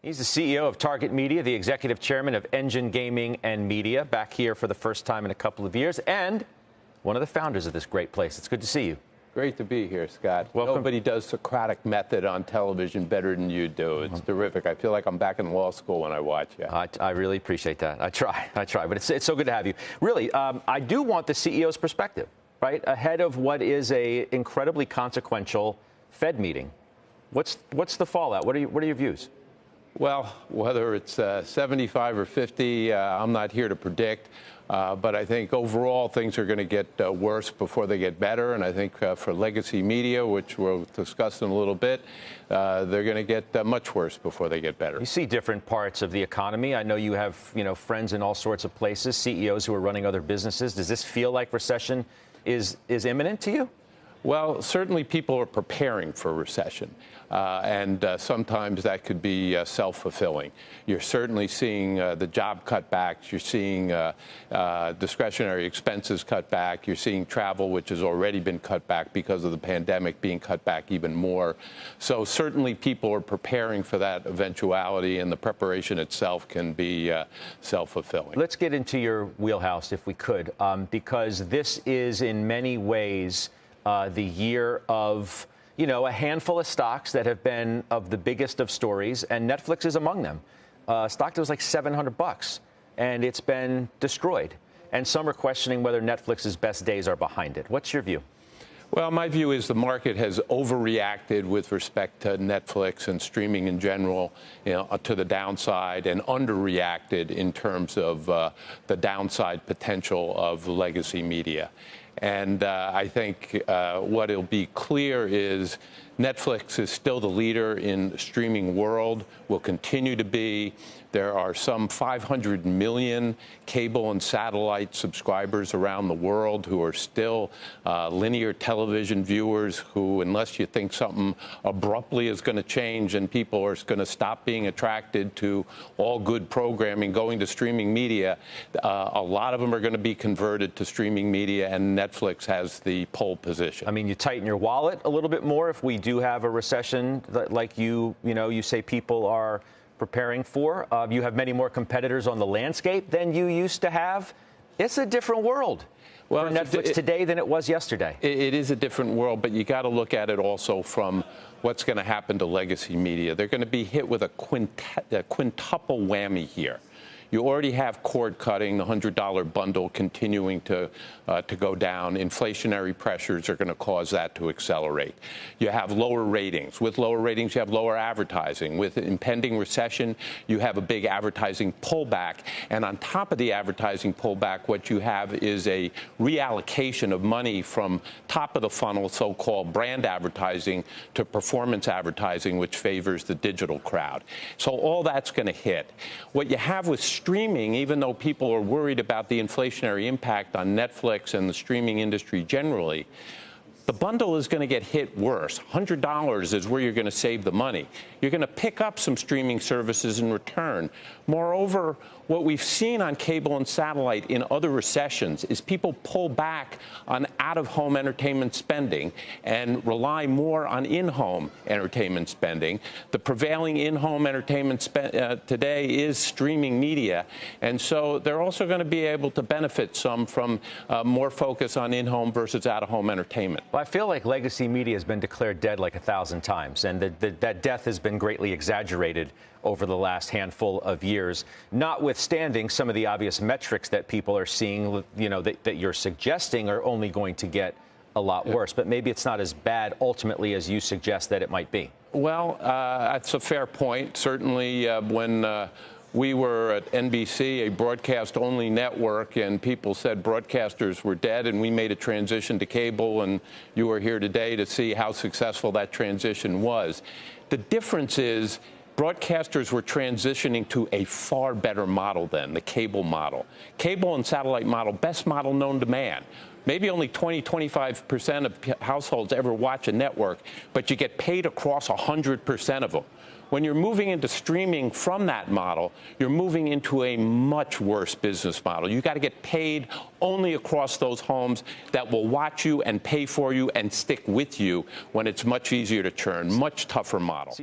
He's the CEO of Target Media, the executive chairman of Engine Gaming and Media, back here for the first time in a couple of years, and one of the founders of this great place. It's good to see you. Great to be here, Scott. Welcome. Nobody does Socratic method on television better than you do. It's terrific. I feel like I'm back in law school when I watch you. I really appreciate that. I try, but it's so good to have you. Really, I do want the CEO's perspective, right, ahead of what is a incredibly consequential Fed meeting. What's the fallout? What are your views? Well, whether it's 75 or 50, I'm not here to predict. But I think overall things are going to get worse before they get better. And I think for legacy media, which we'll discuss in a little bit, they're going to get much worse before they get better. You see different parts of the economy. I know you have friends in all sorts of places, CEOs who are running other businesses. Does this feel like recession is imminent to you? Well, certainly people are preparing for a recession, and sometimes that could be self-fulfilling. You're certainly seeing the job cutbacks. You're seeing discretionary expenses cut back. You're seeing travel, which has already been cut back because of the pandemic, being cut back even more. So certainly people are preparing for that eventuality, and the preparation itself can be self-fulfilling. Let's get into your wheelhouse, if we could, because this is in many ways the year of, a handful of stocks that have been of the biggest of stories, and Netflix is among them. Stock that was like $700, and it's been destroyed. And some are questioning whether Netflix's best days are behind it. What's your view? Well, my view is the market has overreacted with respect to Netflix and streaming in general, to the downside, and underreacted in terms of the downside potential of legacy media. And I think what will be clear is Netflix is still the leader in the streaming world, will continue to be. There are some 500 million cable and satellite subscribers around the world who are still linear television viewers who, unless you think something abruptly is going to change and people are going to stop being attracted to all good programming going to streaming media, a lot of them are going to be converted to streaming media, and Netflix has the pole position. I mean, you tighten your wallet a little bit more if we do have a recession like you say people are preparing for. You have many more competitors on the landscape than you used to have. It's a different world for Netflix today than it was yesterday. It is a different world, but you got to look at it also from what's going to happen to legacy media. They're going to be hit with a quintuple whammy here. You already have cord cutting, the $100 bundle continuing to go down. Inflationary pressures are going to cause that to accelerate. You have lower ratings. With lower ratings, you have lower advertising. With impending recession, you have a big advertising pullback. And on top of the advertising pullback, what you have is a reallocation of money from top of the funnel, so-called brand advertising, to performance advertising, which favors the digital crowd. So all that's going to hit. What you have with streaming, even though people are worried about the inflationary impact on Netflix and the streaming industry generally, the bundle is going to get hit worse. $100 is where you're going to save the money. You're going to pick up some streaming services in return. Moreover, what we've seen on cable and satellite in other recessions is people pull back on out-of-home entertainment spending and rely more on in-home entertainment spending. The prevailing in-home entertainment today is streaming media, and so they're also going to be able to benefit some from more focus on in-home versus out-of-home entertainment. Well, I feel like legacy media has been declared dead like 1,000 times, and that death has been greatly exaggerated over the last handful of years, notwithstanding some of the obvious metrics that people are seeing, that you're suggesting are only going to get a lot worse. But maybe it's not as bad ultimately as you suggest that it might be. Well, that's a fair point. Certainly when we were at NBC, a broadcast-only network, and people said broadcasters were dead, and we made a transition to cable, and you are here today to see how successful that transition was. The difference is broadcasters were transitioning to a far better model than the cable model. Cable and satellite model, best model known to man. Maybe only 20-25% of households ever watch a network, but you get paid across 100% of them. When you're moving into streaming from that model, you're moving into a much worse business model. You got to get paid only across those homes that will watch you and pay for you and stick with you when it's much easier to churn, much tougher model.